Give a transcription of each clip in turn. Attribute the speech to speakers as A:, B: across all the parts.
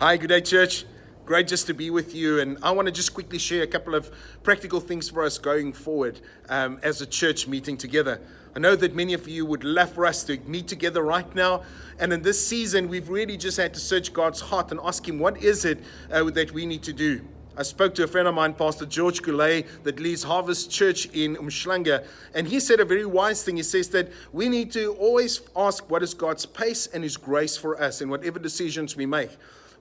A: Hi, good day, church. Great just to be with you. And I want to just quickly share a couple of practical things for us going forward as a church meeting together. I know that many of you would love for us to meet together right now. And in this season, we've really just had to search God's heart and ask Him, what is it that we need to do? I spoke to a friend of mine, Pastor George Goulet, that leads Harvest Church in Umhlanga, and he said a very wise thing. He says that we need to always ask what is God's pace and His grace for us in whatever decisions we make.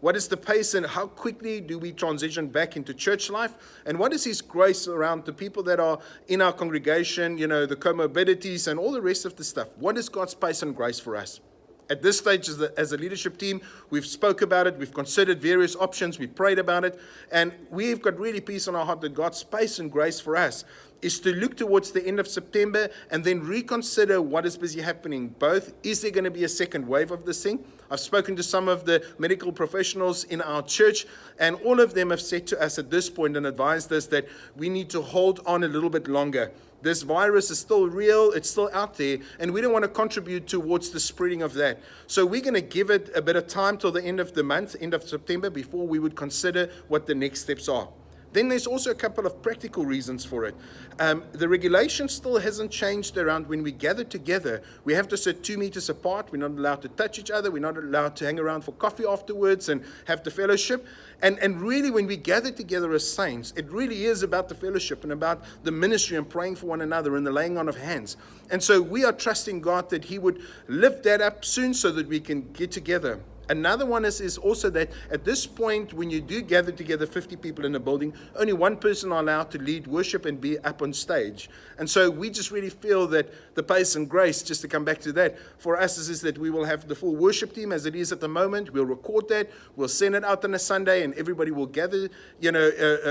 A: What is the pace and how quickly do we transition back into church life? And what is His grace around the people that are in our congregation, you know, the comorbidities and all the rest of the stuff? What is God's pace and grace for us? At this stage, as a leadership team, we've spoke about it, we've considered various options, we prayed about it, and we've got really peace on our heart that God's pace and grace for us is to look towards the end of September and then reconsider what is busy happening. Both, is there going to be a second wave of this thing? I've spoken to some of the medical professionals in our church, and all of them have said to us at this point and advised us that we need to hold on a little bit longer. This virus is still real, it's still out there, and we don't want to contribute towards the spreading of that. So we're going to give it a bit of time till the end of the month, end of September, before we would consider what the next steps are. Then there's also a couple of practical reasons for it. The regulation still hasn't changed around when we gather together. We have to sit 2 meters apart. We're not allowed to touch each other. We're not allowed to hang around for coffee afterwards and have the fellowship. And really, when we gather together as saints, it really is about the fellowship and about the ministry and praying for one another and the laying on of hands. And so we are trusting God that He would lift that up soon so that we can get together. Another one is also that at this point, when you do gather together 50 people in a building, only one person are allowed to lead worship and be up on stage. And so we just really feel that the pace and grace, just to come back to that, for us is that we will have the full worship team as it is at the moment. We'll record that, we'll send it out on a Sunday, and everybody will gather,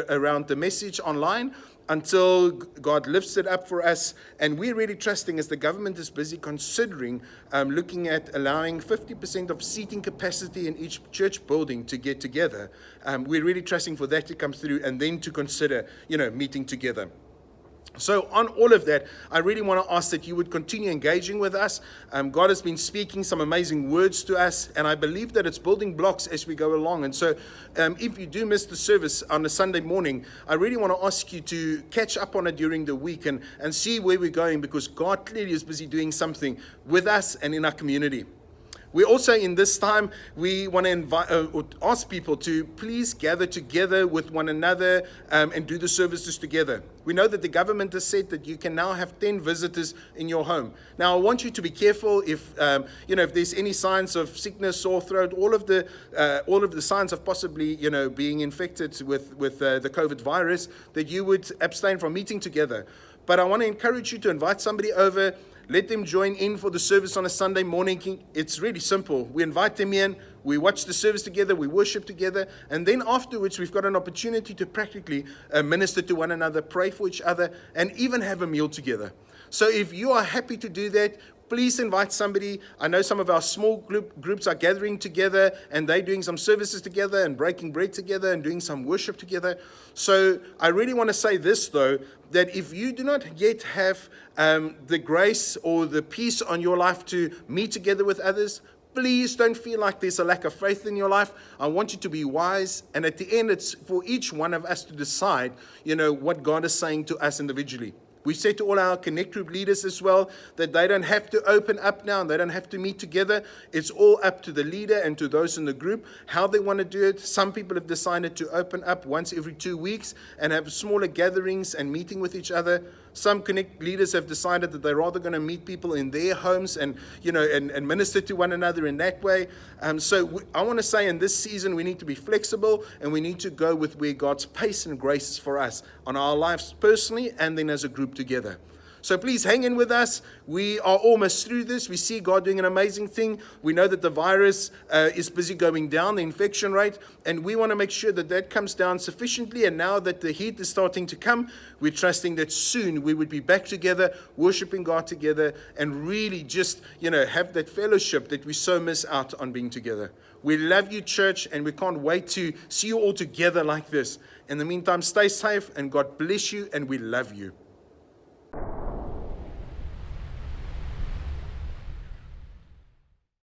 A: around the message online until God lifts it up for us. And we're really trusting, as the government is busy considering looking at allowing 50% of seating capacity in each church building to get together. We're really trusting for that to come through and then to consider, meeting together. So on all of that, I really want to ask that you would continue engaging with us. God has been speaking some amazing words to us, and I believe that it's building blocks as we go along. And so if you do miss the service on a Sunday morning, I really want to ask you to catch up on it during the week and see where we're going, because God clearly is busy doing something with us and in our community. We also, in this time, we want to invite, ask people to please gather together with one another and do the services together. We know that the government has said that you can now have 10 visitors in your home. Now, I want you to be careful if there's any signs of sickness, sore throat, all of the signs of possibly, being infected with the COVID virus, that you would abstain from meeting together. But I want to encourage you to invite somebody over. Let them join in for the service on a Sunday morning. It's really simple. We invite them in, we watch the service together, we worship together, and then afterwards we've got an opportunity to practically minister to one another, pray for each other, and even have a meal together. So if you are happy to do that, please invite somebody. I know some of our small groups are gathering together and they're doing some services together and breaking bread together and doing some worship together. So I really want to say this, though, that if you do not yet have the grace or the peace on your life to meet together with others, please don't feel like there's a lack of faith in your life. I want you to be wise. And at the end, it's for each one of us to decide, what God is saying to us individually. We said to all our Connect Group leaders as well that they don't have to open up now and they don't have to meet together. It's all up to the leader and to those in the group how they want to do it. Some people have decided to open up once every 2 weeks and have smaller gatherings and meeting with each other. Some Connect leaders have decided that they're rather going to meet people in their homes and minister to one another in that way. I want to say in this season we need to be flexible and we need to go with where God's pace and grace is for us on our lives personally and then as a group together. So please hang in with us. We are almost through this. We see God doing an amazing thing. We know that the virus is busy going down, the infection rate, and we want to make sure that that comes down sufficiently. And now that the heat is starting to come, we're trusting that soon we would be back together, worshiping God together, and really just, have that fellowship that we so miss out on being together. We love you, church, and we can't wait to see you all together like this. In the meantime, stay safe, and God bless you, and we love you.